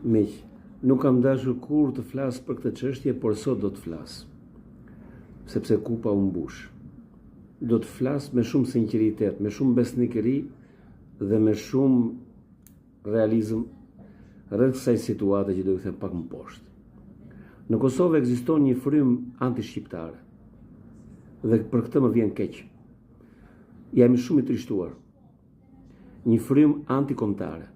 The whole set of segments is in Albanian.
Miq, nuk kam dashur kur të flas për këtë çështje, por sot do të flas. Sepse kupa u mbush. Do të flas me shumë sinqeritet, me shumë besnikëri dhe me shumë realizëm rreth kësaj situate që do të them pak më poshtë. Në Kosovë ekziston një frym anti-shqiptare. Dhe për këtë më vjen keq. Jam shumë i trishtuar. Një frym antikombëtare.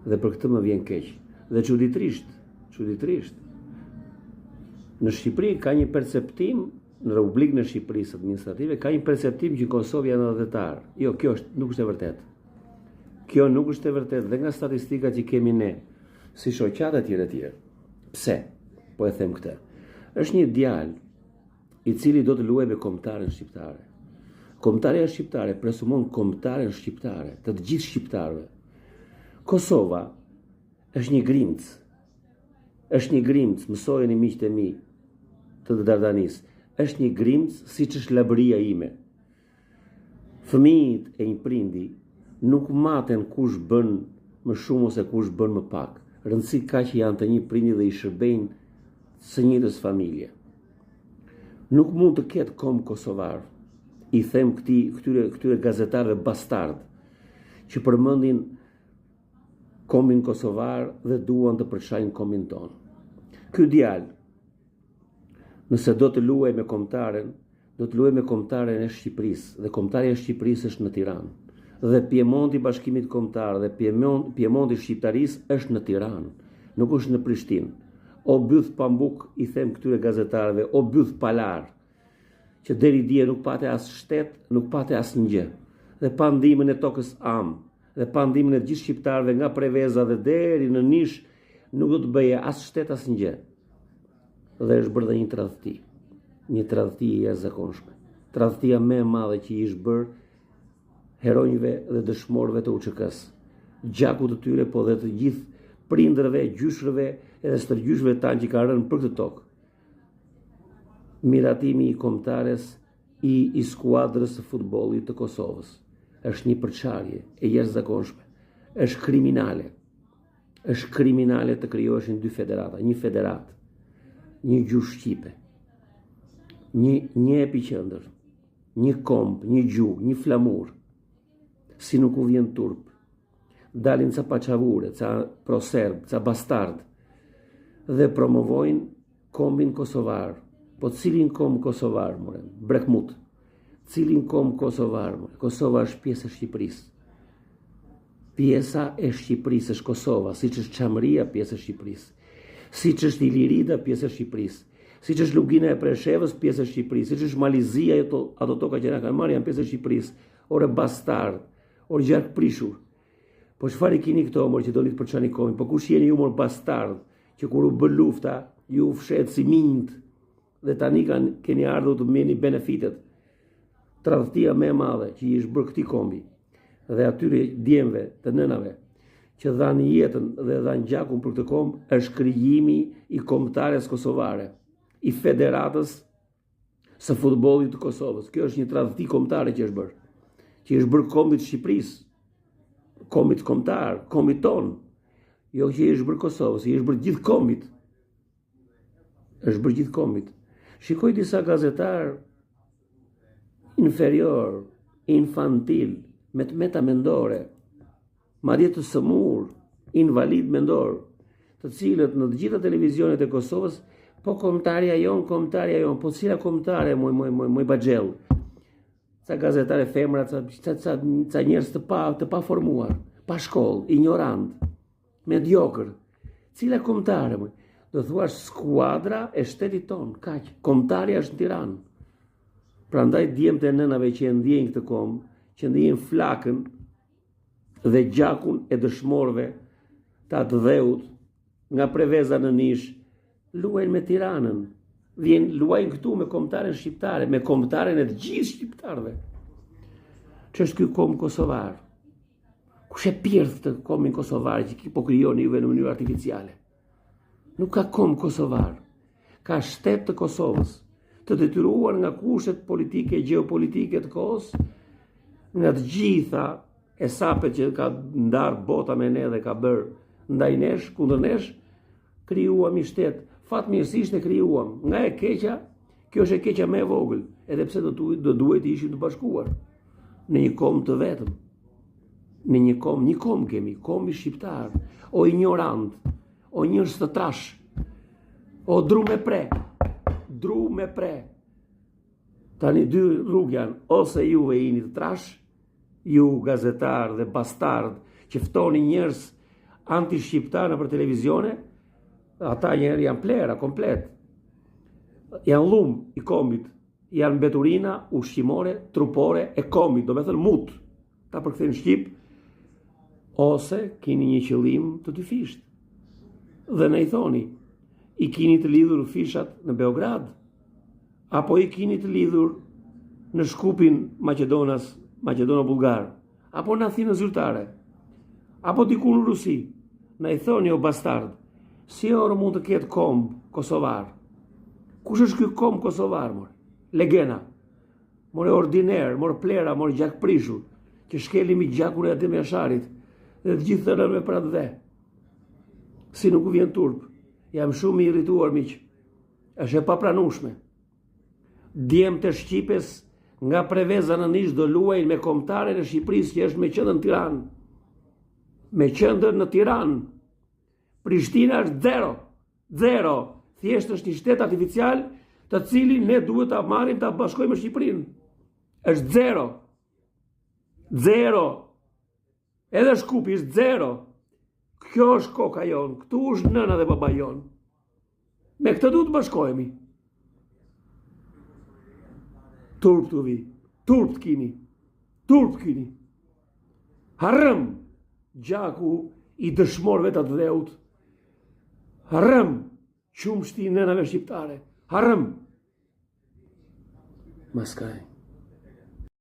Dhe për këtë më vjen keq. Dhe çuditërisht. Në Shqipëri ka një perceptim, në Republikën e Shqipërisë administrative, ka një perceptim që Kosovë janë anëtar. Jo, nuk është e vërtetë. Kjo nuk është e vërtetë dhe nga statistikat që kemi ne, si shoqata e tjera. Pse? Po e them këtë. Është një djalë i cili do të luajë me kombëtaren shqiptare. Kombëtarja shqiptare presumon kombëtaren shqiptare, të gjithë shqiptarëve. Kosova është një grimc. Është një grimc, mësojeni miqtë e mi të Dardanis. Është një grimc siç është labëria ime. Fëmijët e një prindi nuk maten kush bën më shumë ose kush bën më pak. Rëndësi ka që janë të një prindi dhe i shërbejnë së njëjtës familje. Nuk mund të ketë kom kosovar. I them këtyre gazetarëve bastard që përmendin kombin kosovar dhe duan të përçajnë kombin tonë. Ky djalë, nëse do të luajë me kombëtaren, do të luajë me kombëtaren e Shqipërisë, dhe kombëtarja e Shqipërisë është në Tiranë. Dhe Piemonti i Bashkimit Kombëtar dhe Piemonti i Shqiptarisë është në Tiranë, nuk është në Prishtinë. O byth pambuk, i them këtyre gazetarëve, o byth palar, që deri dje nuk pate as shtet, nuk pate as një gjë. Dhe pa ndihmën e tokës Am, dhe pa ndihmën e gjithë shqiptarëve nga Preveza dhe deri në Nish, nuk do të bëje as shtet as një gjë. Dhe është bërë dhe një tradhti. Një tradhti e jashtëzakonshme. Tradhtia më e madhe që i është bërë heronjve dhe dëshmorëve të UÇK-s. Gjakut të tyre, po dhe të gjithë prindërve, gjyshrëve edhe stërgjyshve tanë që ka rënë për këtë tokë. Miratimi i kombëtares i skuadrës së futbollit të Kosovës është një përçarje e jashtëzakonshme. Është kriminale. Është kriminale të krijoheshin dy federata, një federat, një gjuhë shqipe, një epiqendër, një komb, një gjuhë, një flamur. Si nuk u vjen turp. Dalin ca paçavure, ca proserb, ca bastard dhe promovojnë kombin kosovar. Po cilin komb kosovar, more? Brekmut. Cilin komb kosovar, more? Kosova është pjesë e Shqipërisë. Pjesa e Shqipërisë është Kosova, siç është Çamëria pjesë e Shqipërisë. Siç është Ilirida pjesë e Shqipërisë. Siç është Lugina e Preshevës pjesë e Shqipërisë. Siç është Malizia, ato toka që na kanë marrë janë pjesë e Shqipërisë. Ore bastard, ore gjark prishur. Po çfarë keni këto mor që doni të përçani kombin? Po kush jeni ju mor bastard që kur u bë lufta ju fshet si minjt dhe tani keni ardhur të merrni benefitet. Tradhtia më e madhe që i është bërë këtij kombi dhe atyre djemve të nënave që dhanë jetën dhe dhanë gjakun për këtë komb është krijimi i kombëtares kosovare, i federatës së futbollit të Kosovës. Kjo është një tradhti kombëtare që është bërë kombit të Shqipërisë, kombit kombëtar, kombit ton. Jo që i është bërë Kosovës, i është bërë gjithë kombit. Është bërë gjithë kombit. Shikoj disa gazetar inferior, infantil, me të meta mendore, madje të sëmur, invalid mendor, të cilët në të gjitha televizionet e Kosovës, po kombëtarja jon, po cila kombëtare, moj baxhell. Ca gazetare femra, ca njerëz të pa formuar, pa shkollë, ignorant, mediokër. Cila kombëtare, moj? Do thuash skuadra e shtetit ton, kaq. Kombëtarja është në Tiranë. Prandaj djemtë e nënave që e ndjejnë këtë komb, që ndjejnë flakën dhe gjakun e dëshmorëve të atë dheut nga Preveza në Nish, luajnë me Tiranën. Luajnë këtu me kombëtaren shqiptare, me kombëtaren e të gjithë shqiptarëve. Ç'është ky komb kosovar? Kush e pirth të kombin kosovar që po krijoni juve në mënyrë artificiale? Nuk ka komb kosovar. Ka shtet të Kosovës, të detyruar nga kushtet politike e gjeopolitike të kohës, nga të gjitha esapet që ka ndarë bota me ne dhe ka bërë ndaj nesh, kundër nesh, krijuam i shtet. Fatmirësisht e krijuam. Nga e keqja, kjo është e keqja më e vogël, edhe pse do duhet të ishim të bashkuar në një kombë të vetëm. Në një kombë kemi, kombi shqiptar, o ignorant, o njerëz të trash, o dru me pre. Tani dy rrugë janë, ose juve jeni të trash, ju gazetar dhe bastard që ftoni njerëz anti-shqiptar nëpër televizione, ata njerë janë plera komplet. Janë lum i kombit, janë mbeturina ushqimore, trupore e kombit, do me thënë mut, ta përkthejnë shqip, ose kini një qëllim të dyfisht. Dhe ne i thoni, i kini të lidhur fishat në Beograd, apo i kini të lidhur në shkupin Macedono-Bulgar, apo në Athinën zyrtare, apo diku në Rusi. Ne i thoni, o bastard, si orë mund të ketë komb kosovar? Kush është ky komb kosovar, more? Legena, more ordiner, more plera, more gjak prishur, që shkelim i gjakun e Adem Jasharit, dhe të gjithë të rënë me pratë dhe. Si nuk u vjen turp, jam shumë i irrituar, miq. Është e papranueshme. Djem të Shqipes nga Preveza në Nish do luajnë me kombëtaren e Shqipërisë që është me qendër në Tiranë. Me qendër në Tiranë. Prishtina është zero. Thjesht është një shtet artificial të cilin ne duhet ta marrim ta bashkojmë me Shqipërinë. Është zero. Edhe Shkupi është zero. Kjo është koka jon, këtu është nëna dhe baba jon. Me këtë duhet të bashkohemi. Turp të vi, turp të kini. Harrëm gjaku i dëshmorëve të dheut. Harrëm qumshti nënave shqiptare. Harrëm. Maskaj.